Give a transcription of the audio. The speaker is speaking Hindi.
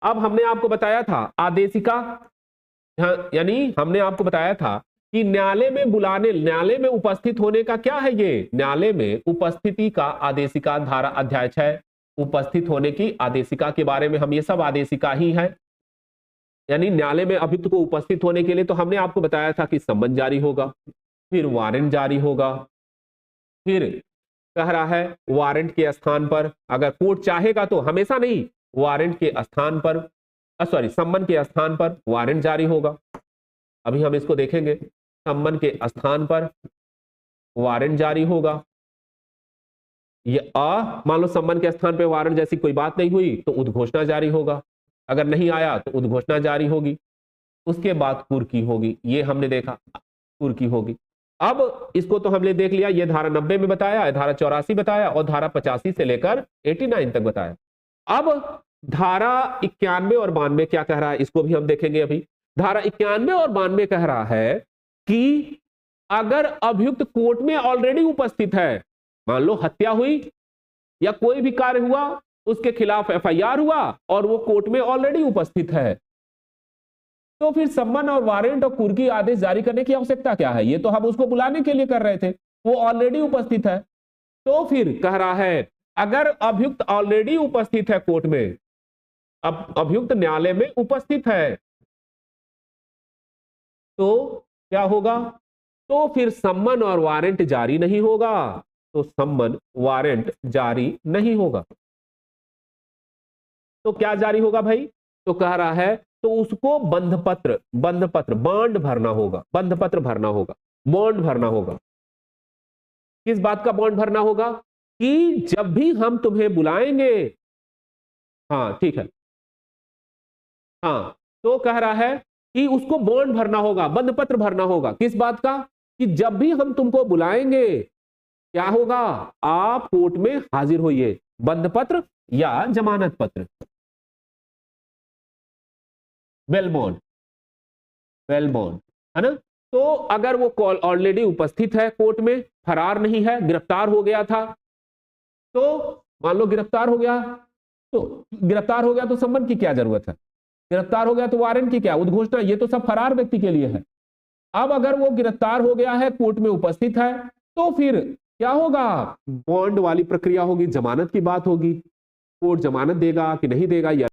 अब हमने आपको बताया था आदेशिका, यानी हमने आपको बताया था कि न्यायालय में बुलाने, न्यायालय में उपस्थित होने का क्या है, ये न्यायालय में उपस्थिति का आदेशिका, धारा अध्याय 6 उपस्थित होने की आदेशिका के बारे में हम, ये सब आदेशिका ही है। यानी न्यायालय में अभियुक्त को उपस्थित होने के लिए तो हमने आपको बताया था कि सम्मन जारी होगा, फिर वारंट जारी होगा, फिर कह रहा है वारंट के स्थान पर अगर कोर्ट चाहेगा तो, हमेशा नहीं, वारंट के स्थान पर, सॉरी सम्मन के स्थान पर वारंट जारी होगा। अभी हम इसको देखेंगे, सम्मन के स्थान पर वारंट जारी होगा। ये मान लो सम्मन के स्थान पर वारंट जैसी कोई बात नहीं हुई तो उद्घोषणा जारी होगा, अगर नहीं आया तो उद्घोषणा जारी होगी, उसके बाद कुर्की होगी, ये हमने देखा कुर्की होगी। अब इसको तो हमने देख लिया, ये धारा 90 में बताया, धारा 84 बताया और धारा 85 से लेकर 89 तक बताया। अब धारा 91 और 92 क्या कह रहा है, इसको भी हम देखेंगे। अभी धारा 91 और 92 कह रहा है कि अगर अभियुक्त कोर्ट में ऑलरेडी उपस्थित है, मान लो हत्या हुई या कोई भी कार्य हुआ, उसके खिलाफ एफआईआर हुआ और वो कोर्ट में ऑलरेडी उपस्थित है, तो फिर सम्मन और वारंट और कुर्की आदेश जारी करने की आवश्यकता क्या है? ये तो हम उसको बुलाने के लिए कर रहे थे, वो ऑलरेडी उपस्थित है। तो फिर कह रहा है अगर अभियुक्त ऑलरेडी उपस्थित है कोर्ट में, अब अभियुक्त न्यायालय में उपस्थित है, तो क्या होगा? तो फिर सम्मन और वारंट जारी नहीं होगा, तो सम्मन वारंट जारी नहीं होगा। तो क्या जारी होगा भाई? तो कह रहा है तो उसको बंधपत्र बॉन्ड भरना होगा, बंधपत्र भरना होगा, बॉन्ड भरना होगा। किस बात का बॉन्ड भरना होगा? कि जब भी हम तुम्हें बुलाएंगे, हाँ ठीक है, हाँ, तो कह रहा है कि उसको बॉन्ड भरना होगा, बंधपत्र भरना होगा। किस बात का? कि जब भी हम तुमको बुलाएंगे क्या होगा? आप कोर्ट में हाजिर होइए, बंधपत्र या जमानत पत्र, वेल बॉन्ड, वेल बॉन्ड, है ना। तो अगर वो कॉल ऑलरेडी उपस्थित है कोर्ट में, फरार नहीं है, गिरफ्तार हो गया था, तो मान लो गिरफ्तार हो गया, तो सम्मन की क्या जरूरत है? गिरफ्तार हो गया तो वारंट की क्या, उद्घोषणा, ये तो सब फरार व्यक्ति के लिए है। अब अगर वो गिरफ्तार हो गया है, कोर्ट में उपस्थित है, तो फिर क्या होगा? बॉन्ड वाली प्रक्रिया होगी, जमानत की बात होगी, कोर्ट जमानत देगा कि नहीं देगा, या